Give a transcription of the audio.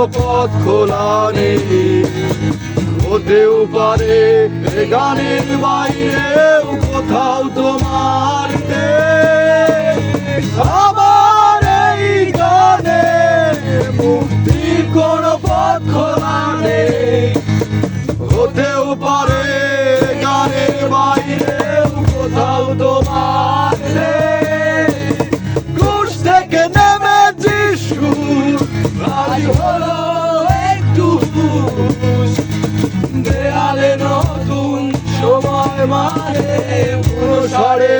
কোনো পথ খোলা নেই। হতেও পারে এ গানের বাইরেও কোথাও তোমার দেশ। আমার এই গানে মুক্তির কোনো পথ খোলা নেই। হতেও পারে গানের বাইরেও কোথাও তোমার দেশ। ক্রুশ থেকে নেমেছি সুর, আজ হলো একটু হুঁশ। দেয়ালে নতুন সময় মানে অনুসারে